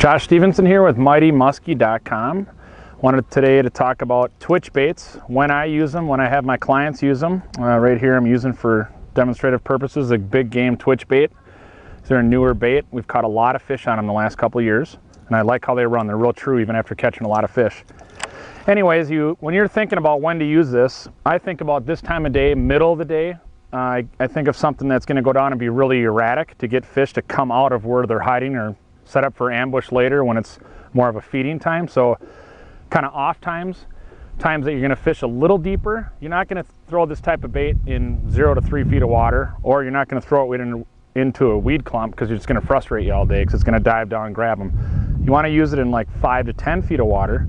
Josh Stevenson here with MightyMuskie.com. Wanted today to talk about twitch baits, when I use them, when I have my clients use them. Right here I'm using for demonstrative purposes a big game twitch bait. They're a newer bait. We've caught a lot of fish on them the last couple of years, and I like how they run. They're real true even after catching a lot of fish. Anyways, when you're thinking about when to use this, I think about this time of day, middle of the day. I think of something that's going to go down and be really erratic to get fish to come out of where they're hiding or set up for ambush later when it's more of a feeding time. So kind of off times that you're going to fish a little deeper. You're not going to throw this type of bait in 0 to 3 feet of water, or you're not going to throw it into a weed clump because it's going to frustrate you all day because it's going to dive down and grab them. You want to use it in like 5 to 10 feet of water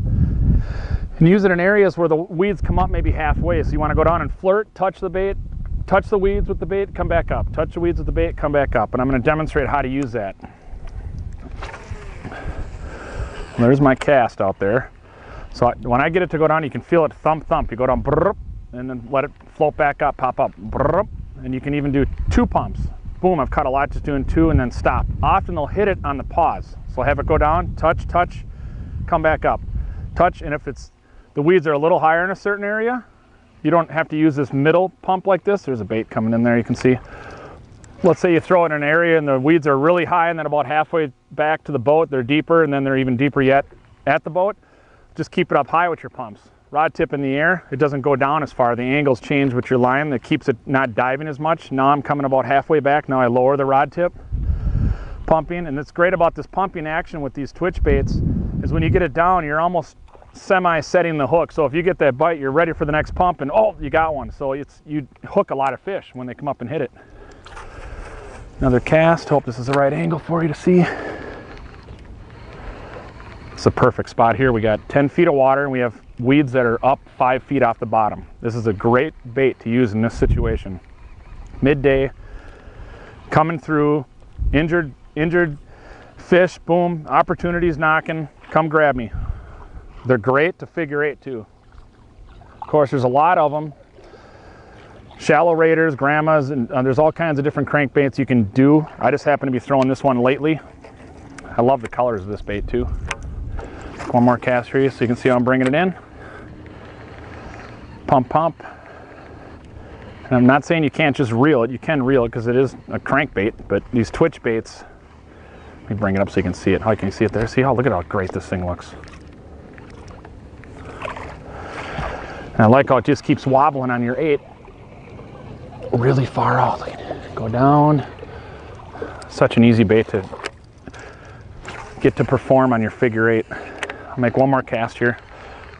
and use it in areas where the weeds come up maybe halfway. So you want to go down and flirt, touch the bait, touch the weeds with the bait, come back up, touch the weeds with the bait, come back up. And I'm going to demonstrate how to use that. There's my cast out there. So when I get it to go down, you can feel it thump thump. You go down brrr, and then let it float back up, pop up, brrr, and you can even do 2 pumps. Boom, I've caught a lot just doing 2 and then stop. Often they'll hit it on the pause. So I'll have it go down, touch, touch, come back up, touch, and if the weeds are a little higher in a certain area, you don't have to use this middle pump like this. There's a bait coming in there, you can see. Let's say you throw it in an area and the weeds are really high, and then about halfway back to the boat, they're deeper, and then they're even deeper yet at the boat. Just keep it up high with your pumps. Rod tip in the air, it doesn't go down as far. The angles change with your line. That keeps it not diving as much. Now I'm coming about halfway back. Now I lower the rod tip, pumping. And what's great about this pumping action with these twitch baits is when you get it down, you're almost semi-setting the hook. So if you get that bite, you're ready for the next pump, and oh, you got one. So you hook a lot of fish when they come up and hit it. Another cast. Hope this is the right angle for you to see. It's a perfect spot here. We got 10 feet of water and we have weeds that are up 5 feet off the bottom. This is a great bait to use in this situation. Midday, coming through, injured fish, boom, opportunities knocking, come grab me. They're great to figure 8 too. Of course, there's a lot of them. Shallow raiders, grandmas, and there's all kinds of different crankbaits you can do. I just happen to be throwing this one lately. I love the colors of this bait too. One more cast for you so you can see how I'm bringing it in. Pump, pump. And I'm not saying you can't just reel it. You can reel it because it is a crankbait, but these twitch baits, let me bring it up so you can see it. How can you see it there? See how, look at how great this thing looks. And I like how it just keeps wobbling on your 8. Really far out. Look at it. Go down. Such an easy bait to get to perform on your figure 8. I'll make one more cast here.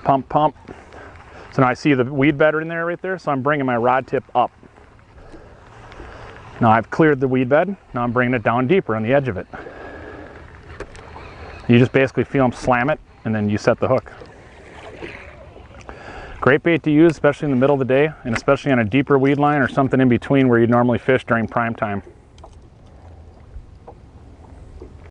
Pump, pump. So now I see the weed bed in there right there, so I'm bringing my rod tip up. Now I've cleared the weed bed. Now I'm bringing it down deeper on the edge of it. You just basically feel them slam it, and then you set the hook. Great bait to use, especially in the middle of the day, and especially on a deeper weed line or something in between where you normally fish during prime time.